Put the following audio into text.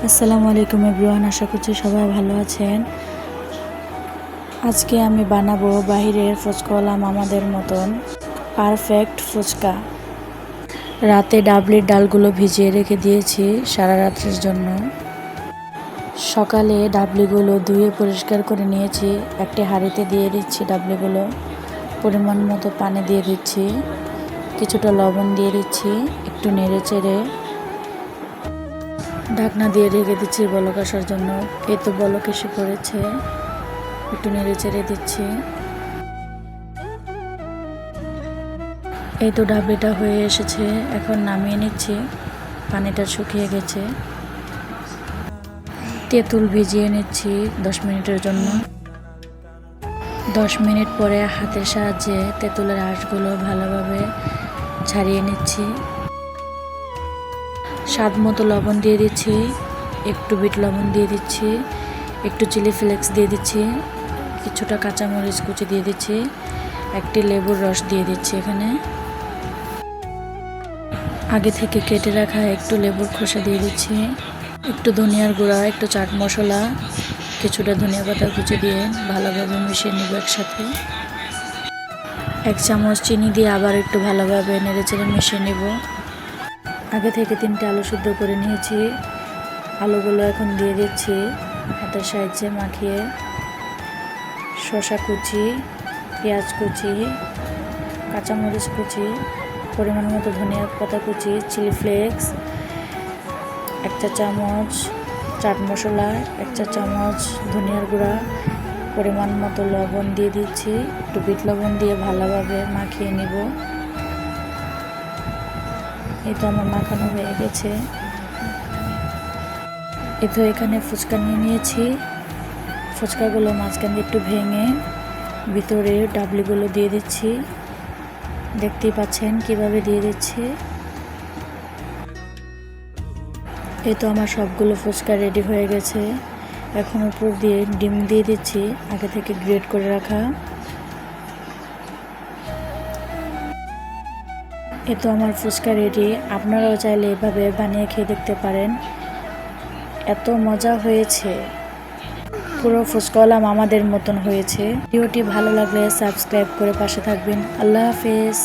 আসসালামু আলাইকুম এভরিওয়ান, আশা করছি সবাই ভালো আছেন। আজকে আমি বানাবো বাহিরের ফুচকাওয়ালা মামাদের মতন পারফেক্ট ফুচকা। রাতে ডাবলির ডালগুলো ভিজিয়ে রেখে দিয়েছি সারা রাতের জন্য। সকালে ডাবলিগুলো ধুয়ে পরিষ্কার করে নিয়েছি। একটি হাঁড়িতে দিয়ে দিচ্ছি ডাবলিগুলো, পরিমাণ মতো পানি দিয়ে দিচ্ছি, কিছুটা লবণ দিয়ে দিচ্ছি, একটু নেড়ে চেড়ে ঢাকনা দিয়ে রেখে দিচ্ছি বলক আসার জন্য। এই তো বলক এসে পড়েছে, একটু নেড়ে চেড়ে দিচ্ছি। এই তো ডাবলিটা হয়ে এসেছে, এখন নামিয়ে নিচ্ছি। পানিটা শুকিয়ে গেছে। তেঁতুল ভিজিয়ে নিচ্ছি 10 মিনিটের জন্য। 10 মিনিট পরে হাতের সাহায্যে তেঁতুলের আঁশগুলো ভালোভাবে ছাড়িয়ে নিচ্ছি। স্বাদ মতো লবণ দিয়ে দিচ্ছি, একটু বিট লবণ দিয়ে দিচ্ছি, একটু চিলি ফ্লেক্স দিয়ে দিচ্ছি, কিছুটা কাঁচামরিচ কুচি দিয়ে দিচ্ছি, একটি লেবুর রস দিয়ে দিচ্ছি। এখানে আগে থেকে কেটে রাখা একটু লেবুর খোসা দিয়ে দিচ্ছি, একটু ধনিয়ার গুঁড়া, একটু চাট মশলা, কিছুটা ধনিয়া পাতা কুচি দিয়ে ভালোভাবে মিশিয়ে নেব একসাথে। 1 চামচ চিনি দিয়ে আবার একটু ভালোভাবে নেড়েচেড়ে মিশিয়ে নেব। আগে থেকে 3টে আলু সিদ্ধ করে নিয়েছি, আলুগুলো এখন দিয়ে দিচ্ছি হাতের সাহায্যে মাখিয়ে। শসা কুচি, পেঁয়াজ কুচি, কাঁচামরিচ কুচি, পরিমাণ মতো ধনিয়া পাতা কুচি, চিলি ফ্লেক্স 1 চা চামচ, চাট মশলা 1 চা চামচ, ধনিয়ার গুঁড়া, পরিমাণ মতো লবণ দিয়ে দিচ্ছি, একটু বিট লবণ দিয়ে ভালোভাবে মাখিয়ে নিব। এই তো আমার মাখানো হয়ে গেছে। এই তো এখানে ফুচকা নিয়ে নিয়েছি। ফুচকাগুলো মাঝখান দিয়ে একটু ভেঙে ভিতরে ডাবলিগুলো দিয়ে দিচ্ছি। দেখতেই পাচ্ছেন কিভাবে দিয়ে দিচ্ছি। এই তো আমার সবগুলো ফুচকা রেডি হয়ে গেছে। এখন উপর দিয়ে ডিম দিয়ে দিচ্ছি, আগে থেকে গ্রেট করে রাখা। এই তো আমার ফুচকা রেডি। আপনারাও চাইলে এভাবে বানিয়ে খেয়ে দেখতে পারেন, এত মজা হয়েছে। পুরো ফুচকাওয়ালা মামাদের মতন হয়েছে। ভিডিওটি ভালো লাগলে সাবস্ক্রাইব করে পাশে থাকবেন। আল্লাহ হাফেজ।